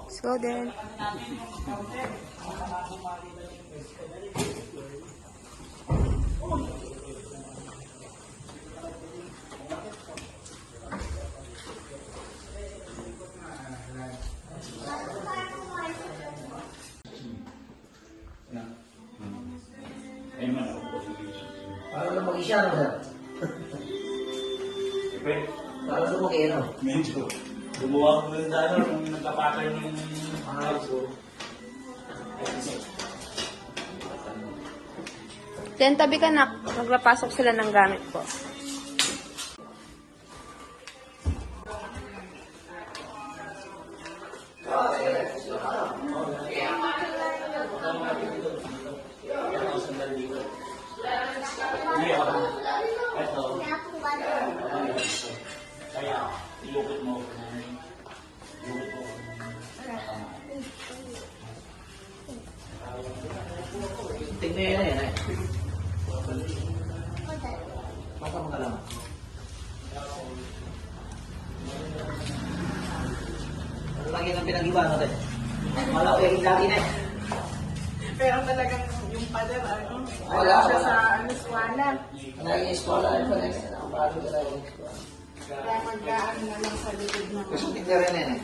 Let's go then. Paano lumaki siya, no, sir? Paano lumaki, no? Medyo. Gumawa ko nun sa ano, nung nagkapatay yung house ko. Then, tabi ka na. Magpapasok sila ng gamit ko. Kaya, ilukot mo ako. Tingnan yun yan, eh. Mata mo ka lang. Ano lagi ng pinag-iba natin? Malaki yung dati na, eh. Pero talagang yung pader, ano? Wala, Siya wala. sa ano, swala. Naging eskwala, ano pa rin? Ang bago ka lang yung eskwala. Kaya mag-ano na lang sa likod na. Gusto tingnan rin yan, eh.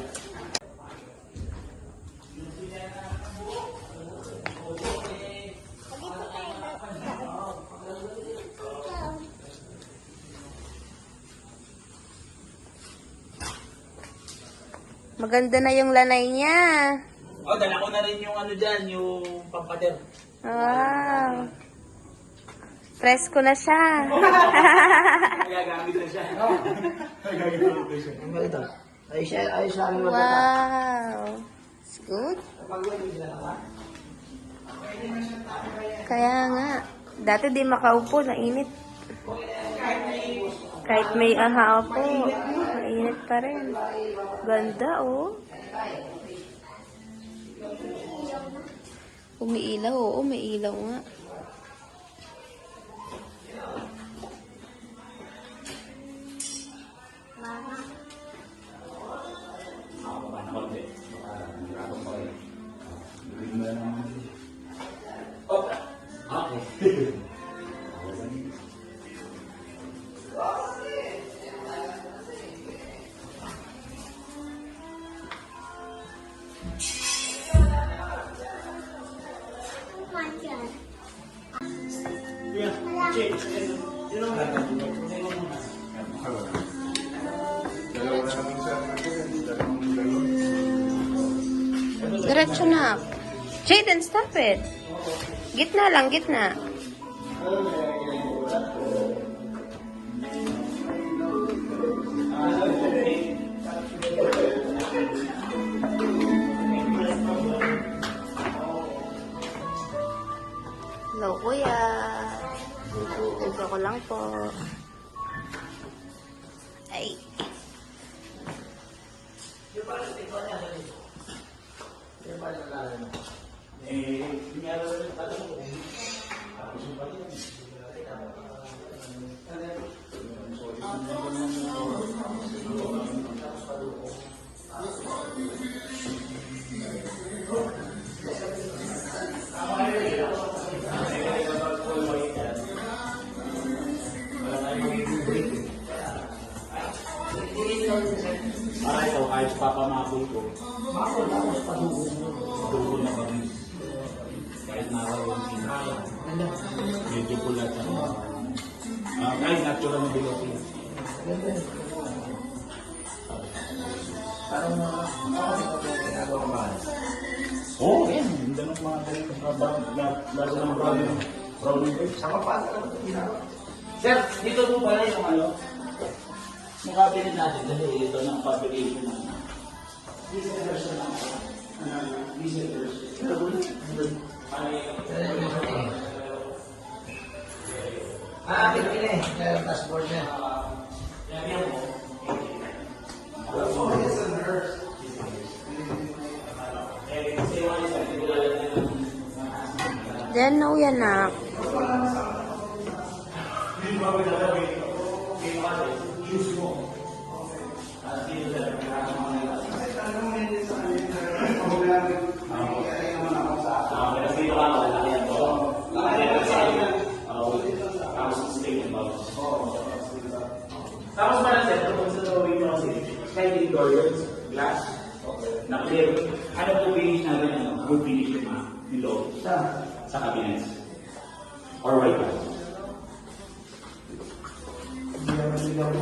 Maganda na yung lanay niya. Oh, dala ko na rin yung ano dyan, yung pampader. Wow. Presko na siya. Nagagamit na siya. Nagagamit na siya. Ang ganito. Ayos lang yung magkata. Wow. It's good. Kaya nga. Dati di makaupo, nainit. Kahit may aha po, mainit pa rin. Ganda, oh. Umiilaw, oo, may ilaw nga. Okay. Diretso na. Jaden, stop it. Gitna lang, gitna. Hello, kuya. Ito ko lang po. Ay. Para ito, kahit papamabol ko. Padugo na kami. Kahit nakaroon sila. Medyo pula siya. Kahit natural na bilog ko. Parang ginagawa ko ba? Oo, yan. Hindi ng mga lalo ng browning grapes. Sa kapatid ka ito ginagawa. Sir, dito po pala yung ano, mukabilin natin kasi ito ng publication ng diesel version ng diesel version. Pinipili eh. Kaya yung dashboard niya. Then, no, yan na. Tapos para sir, kung sa drawing mo kasi, sliding doors, glass, na clear. Ano po finish natin, ano? Good finish yung mga below sa cabinets. Or white glass. Hindi naman sila po